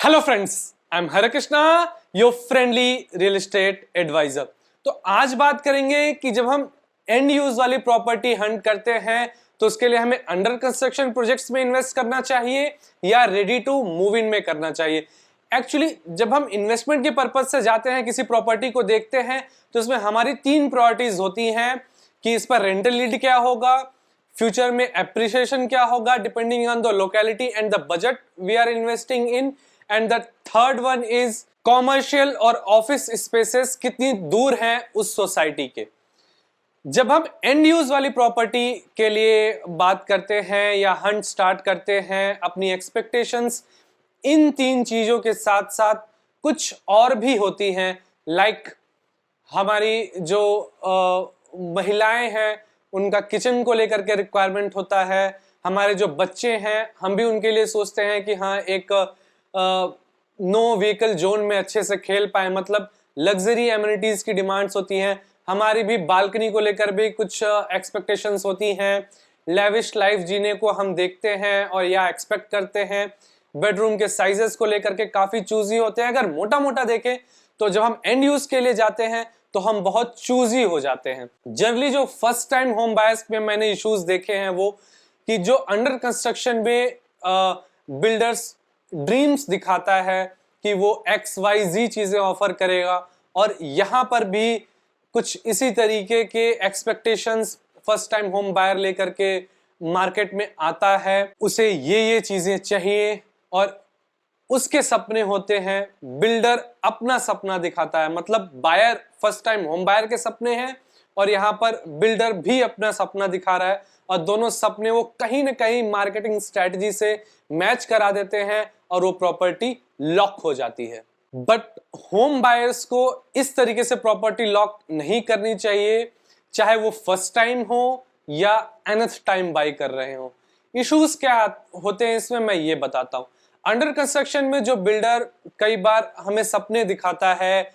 Hello friends, I am Hare Krishna, your friendly real estate adviser. तो आज बात करेंगे कि जब हम एंड यूज वाली प्रॉपर्टी हंट करते हैं तो उसके लिए हमें अंडर कंस्ट्रक्शन प्रोजेक्ट्स में इन्वेस्ट करना चाहिए या रेडी टू मूव इन में करना चाहिए। एक्चुअली जब हम इन्वेस्टमेंट के पर्पज से जाते हैं, किसी प्रॉपर्टी को देखते हैं, तो इसमें हमारी तीन प्रायोरिटीज होती हैं कि इस पर रेंटल यील्ड क्या होगा, फ्यूचर में एप्रिसिएशन क्या होगा depending on the locality and the budget we are investing in, and the third one is commercial और ऑफिस स्पेसेस कितनी दूर हैं उस सोसाइटी के। जब हम एंड यूज वाली प्रॉपर्टी के लिए बात करते हैं या हंट स्टार्ट करते हैं, अपनी एक्सपेक्टेशंस इन तीन चीजों के साथ साथ कुछ और भी होती हैं। लाइक हमारी जो महिलाएं हैं उनका किचन को लेकर के रिक्वायरमेंट होता है, हमारे जो बच्चे हैं हम भी उनके लिए सोचते हैं कि हाँ एक नो व्हीकल जोन में अच्छे से खेल पाए, मतलब लग्जरी एमिनिटीज की डिमांड्स होती हैं। हमारी भी बालकनी को लेकर भी कुछ एक्सपेक्टेशंस होती हैं, लेविश लाइफ जीने को हम देखते हैं और या एक्सपेक्ट करते हैं। बेडरूम के साइजेस को लेकर के काफी चूजी होते हैं। अगर मोटा मोटा देखें तो जब हम एंड यूज के लिए जाते हैं तो हम बहुत चूजी हो जाते हैं। जनरली जो फर्स्ट टाइम होम बायर्स में मैंने इश्यूज देखे हैं वो कि जो अंडर कंस्ट्रक्शन में बिल्डर्स ड्रीम्स दिखाता है कि वो XYZ चीजें ऑफर करेगा, और यहां पर भी कुछ इसी तरीके के expectations first time home buyer लेकर के मार्केट में आता है। उसे ये चीजें चाहिए और उसके सपने होते हैं। बिल्डर अपना सपना दिखाता है, मतलब buyer first time home buyer के सपने हैं और यहाँ पर बिल्डर भी अपना सपना दिखा रहा है, और दोनों सपने वो कहीं ना कहीं मार्केटिंग स्ट्रेटजी से मैच करा देते हैं और वो प्रॉपर्टी लॉक हो जाती है। बट होम बायर्स को इस तरीके से प्रॉपर्टी लॉक नहीं करनी चाहिए, चाहे वो फर्स्ट टाइम हो या nth टाइम बाय कर रहे हो। इश्यूज क्या होते हैं इसमें मैं ये बताता हूँ। अंडर कंस्ट्रक्शन में जो बिल्डर कई बार हमें सपने दिखाता है,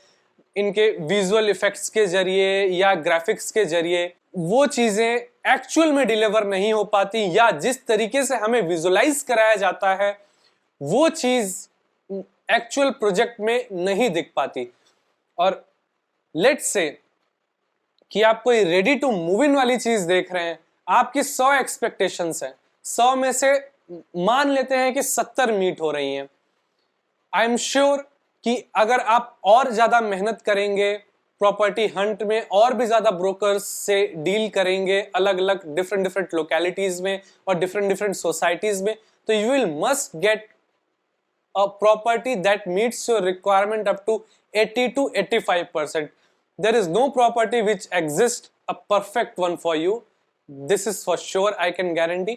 इनके विजुअल इफेक्ट्स के जरिए या ग्राफिक्स के जरिए वो चीजें एक्चुअल में डिलीवर नहीं हो पाती, या जिस तरीके से हमें विजुअलाइज कराया जाता है वो चीज एक्चुअल प्रोजेक्ट में नहीं दिख पाती। और लेट्स से कि आप कोई रेडी टू मूव इन वाली चीज देख रहे हैं, आपकी 100 एक्सपेक्टेशंस हैं, 100 में से मान लेते हैं कि 70 मीट हो रही हैं। आई एम श्योर कि अगर आप और ज्यादा मेहनत करेंगे प्रॉपर्टी हंट में, और भी ज्यादा ब्रोकर्स से डील करेंगे अलग अलग डिफरेंट लोकेलिटीज में और डिफरेंट सोसाइटीज में, तो you will must get a property that meets your requirement up to 80 to 85%. There is no property which exists a perfect one for you. This is for sure, I can guarantee.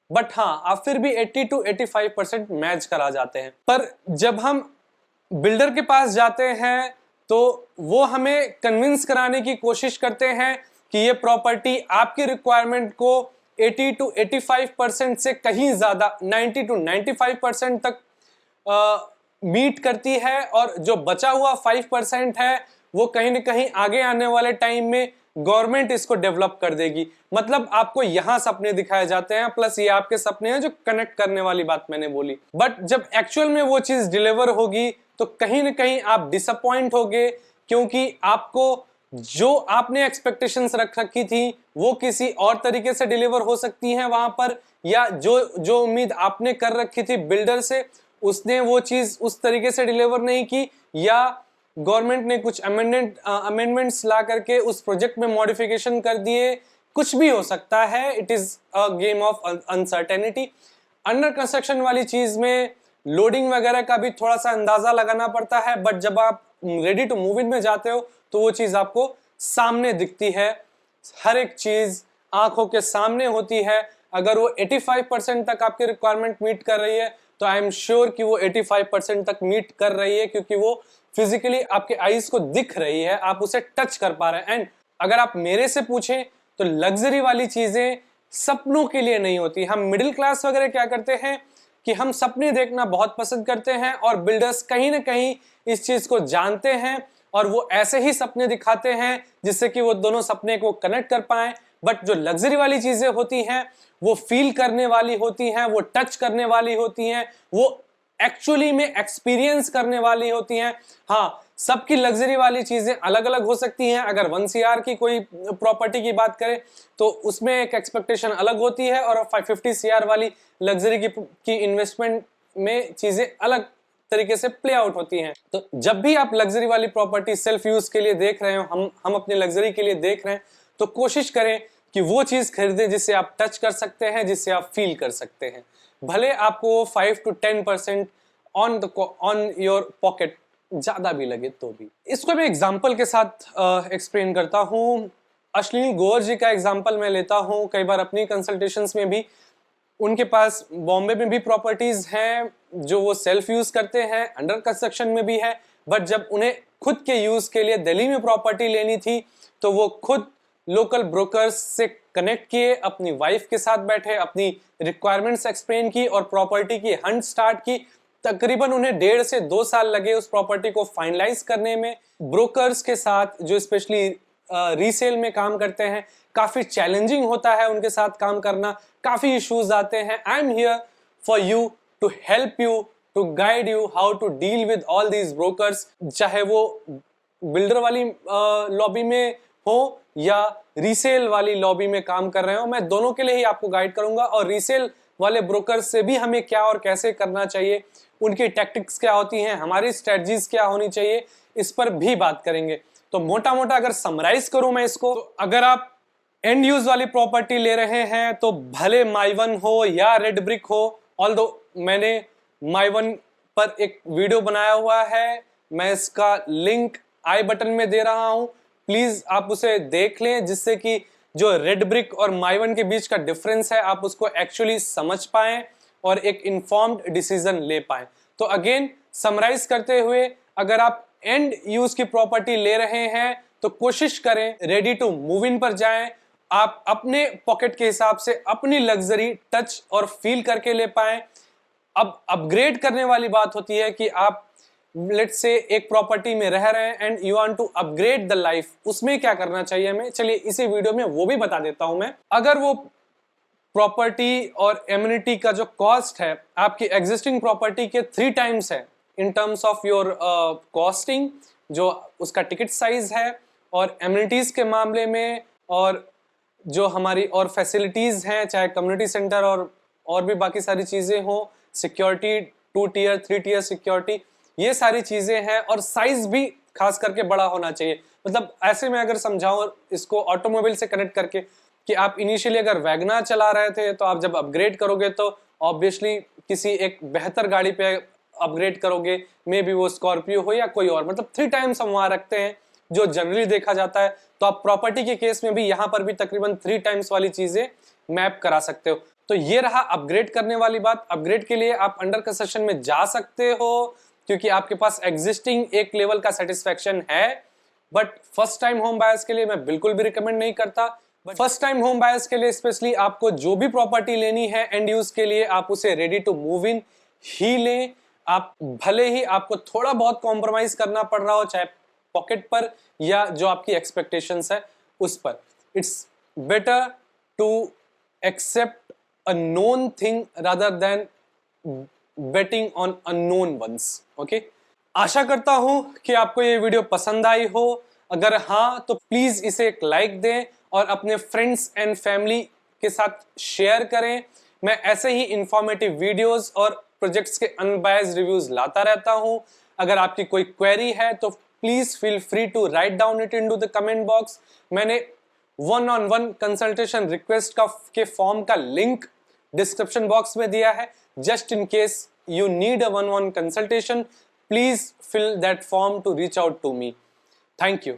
But हाँ, आप फिर भी 80 to 85% match करा जाते हैं। पर जब हम बिल्डर के पास जाते हैं तो वो हमें कन्विंस कराने की कोशिश करते हैं कि ये प्रॉपर्टी आपकी रिक्वायरमेंट को 80 to 85% से कहीं ज्यादा 90 to 95% तक मीट करती है, और जो बचा हुआ 5% है वो कहीं ना कहीं आगे आने वाले टाइम में गवर्नमेंट इसको डेवलप कर देगी। मतलब आपको यहां सपने दिखाए जाते हैं, प्लस ये आपके सपने हैं जो कनेक्ट करने वाली बात मैंने बोली। बट जब एक्चुअल में वो चीज डिलीवर होगी तो कहीं ना कहीं आप डिसअपॉइंट होगे, क्योंकि आपको जो आपने एक्सपेक्टेशंस रख रखी थी वो किसी और तरीके से डिलीवर हो सकती हैं वहां पर, या जो उम्मीद आपने कर रखी थी बिल्डर से उसने वो चीज उस तरीके से डिलीवर नहीं की, या गवर्नमेंट ने कुछ अमेंडमेंट्स ला करके उस प्रोजेक्ट में मॉडिफिकेशन कर दिए। कुछ भी हो सकता है, it is a game of uncertainty. Under construction वाली चीज में लोडिंग वगैरह का भी थोड़ा सा अंदाजा लगाना पड़ता है, बट जब आप रेडी टू मूव इन में जाते हो तो वो चीज आपको सामने दिखती है, हर एक चीज आंखों के सामने होती है। अगर वो 85% तक आपकी रिक्वायरमेंट मीट कर रही है तो आई एम श्योर कि वो 85% तक मीट कर रही है, क्योंकि वो फिजिकली आपके आईज को दिख रही है, आप उसे टच कर पा रहे हैं। एंड अगर आप मेरे से पूछें तो लग्जरी वाली चीजें सपनों के लिए नहीं होती। हम मिडिल क्लास वगैरह क्या करते हैं कि हम सपने देखना बहुत पसंद करते हैं, और बिल्डर्स कहीं ना कहीं इस चीज को जानते हैं और वो ऐसे ही सपने दिखाते हैं जिससे कि वो दोनों सपने को कनेक्ट कर पाए। बट जो लग्जरी वाली चीजें होती हैं वो फील करने वाली होती हैं, वो टच करने वाली होती हैं, वो एक्चुअली में एक्सपीरियंस करने वाली होती हैं। हाँ, सबकी लग्जरी वाली चीजें अलग अलग हो सकती हैं। अगर 1 CR की कोई प्रॉपर्टी की बात करें तो उसमें एक एक्सपेक्टेशन अलग होती है, और 550 CR वाली लग्जरी की इन्वेस्टमेंट में चीजें अलग तरीके से प्ले आउट होती हैं। तो जब भी आप लग्जरी वाली प्रॉपर्टी सेल्फ यूज के लिए देख रहे हो, हम अपनी लग्जरी के लिए देख रहे हैं, तो कोशिश करें कि वो चीज खरीदें जिससे आप टच कर सकते हैं, जिससे आप फील कर सकते हैं। भले आपको 5 to 10% ऑन योर पॉकेट ज्यादा भी लगे तो भी। इसको मैं एग्जांपल के साथ एक्सप्लेन करता हूँ। अश्लील गौर जी का एग्जांपल मैं लेता हूँ कई बार अपनी कंसल्टेशंस में भी। उनके पास बॉम्बे में भी प्रॉपर्टीज हैं जो वो सेल्फ यूज करते हैं, अंडर कंस्ट्रक्शन में भी है, बट जब उन्हें खुद के यूज के लिए दिल्ली में प्रॉपर्टी लेनी थी तो वो खुद लोकल ब्रोकर्स से कनेक्ट किए, अपनी वाइफ के साथ बैठे, अपनी रिक्वायरमेंट्स एक्सप्लेन की और प्रॉपर्टी की हंट स्टार्ट की। तकरीबन उन्हें 1.5 से 2 साल लगे उस प्रॉपर्टी को फाइनलाइज करने में। ब्रोकर्स के साथ जो स्पेशली रीसेल में काम करते हैं, काफी चैलेंजिंग होता है उनके साथ काम करना, काफी इश्यूज आते हैं। I am here for you to help you, to guide you how to deal with all these brokers, चाहे वो बिल्डर वाली लॉबी में हो या रीसेल वाली लॉबी में काम कर रहे हो। मैं दोनों के लिए ही आपको गाइड करूंगा, और रीसेल वाले ब्रोकर से भी हमें क्या और कैसे करना चाहिए, उनकी टैक्टिक्स क्या होती हैं, हमारी स्ट्रेटजीज क्या होनी चाहिए, इस पर भी बात करेंगे। तो मोटा मोटा अगर समराइज करूं मैं इसको, तो अगर आप एंड यूज वाली प्रॉपर्टी ले रहे हैं तो भले माई1 हो या रेड ब्रिक हो, ऑल्दो मैंने माई1 पर एक वीडियो बनाया हुआ है, मैं इसका लिंक आई बटन में दे रहा हूं, प्लीज आप उसे देख लें, जिससे कि जो रेड ब्रिक और माई1 के बीच का डिफरेंस है आप उसको एक्चुअली समझ पाएं और एक इन्फॉर्म्ड डिसीजन ले पाएं। तो अगेन समराइज करते हुए, अगर आप एंड यूज की प्रॉपर्टी ले रहे हैं तो कोशिश करें रेडी टू मूव इन पर जाएं। आप अपने पॉकेट के हिसाब से अपनी लग्जरी टच और फील करके ले पाएं। अब अपग्रेड करने वाली बात होती है कि आप लेट्स से एक प्रॉपर्टी में रह रहे हैं and you want to upgrade the life, उसमें क्या करना चाहिए हमें, चलिए इसी वीडियो में वो भी बता देता हूं मैं। अगर वो प्रॉपर्टी और एमिनिटी का जो कॉस्ट है आपकी एग्जिस्टिंग प्रॉपर्टी के 3 टाइम्स है in terms of your costing, जो उसका टिकट साइज है, और एमिनिटीज के मामले में, और जो हमारी और फैसिलिटीज हैं, चाहे कम्युनिटी सेंटर और भी बाकी सारी चीजें हो, सिक्योरिटी 2 टियर 3 टियर सिक्योरिटी, ये सारी चीजें हैं, और साइज भी खास करके बड़ा होना चाहिए। मतलब ऐसे में अगर समझाऊं इसको ऑटोमोबाइल से कनेक्ट करके, कि आप इनिशियली अगर वैगनर चला रहे थे तो आप जब अपग्रेड करोगे तो ऑब्वियसली किसी एक बेहतर गाड़ी पे अपग्रेड करोगे, मे बी वो स्कॉर्पियो हो या कोई और, मतलब 3 टाइम्स हम वहां रखते हैं जो जनरली देखा जाता है। तो आप प्रॉपर्टी के केस में भी यहाँ पर भी तकरीबन 3 टाइम्स वाली चीजें मैप करा सकते हो। तो ये रहा अपग्रेड करने वाली बात। अपग्रेड के लिए आप अंडर कंस्ट्रक्शन में जा सकते हो क्योंकि आपके पास एग्जिस्टिंग एक लेवल का सेटिस्फेक्शन है, but first time home buyers के लिए मैं बिल्कुल भी रिकमेंड नहीं करता। फर्स्ट टाइम होम बायर्स के लिए स्पेशली आपको जो भी प्रॉपर्टी लेनी है एंड यूज के लिए, आप उसे रेडी टू मूव इन ही लें। आप भले ही आपको थोड़ा बहुत कॉम्प्रोमाइज करना पड़ रहा हो, चाहे पॉकेट पर या जो आपकी एक्सपेक्टेशंस है उस पर, it's better to accept a known thing rather than betting on unknown ones. Okay, आशा करता हूं कि आपको ये वीडियो पसंद आई हो। अगर हाँ तो प्लीज इसे एक लाइक दें और अपने फ्रेंड्स एंड फैमिली के साथ शेयर करें। मैं ऐसे ही इंफॉर्मेटिव वीडियोस और प्रोजेक्ट्स के अनबायस्ड रिव्यूज लाता रहता हूं। अगर आपकी कोई क्वेरी है तो please feel free to write down it into the comment box. मैंने 1-on-1 कंसल्टेशन रिक्वेस्ट के फॉर्म का लिंक डिस्क्रिप्शन बॉक्स में दिया है। Just in case you need a 1-on-1 consultation, please fill that form to reach out to me. Thank you.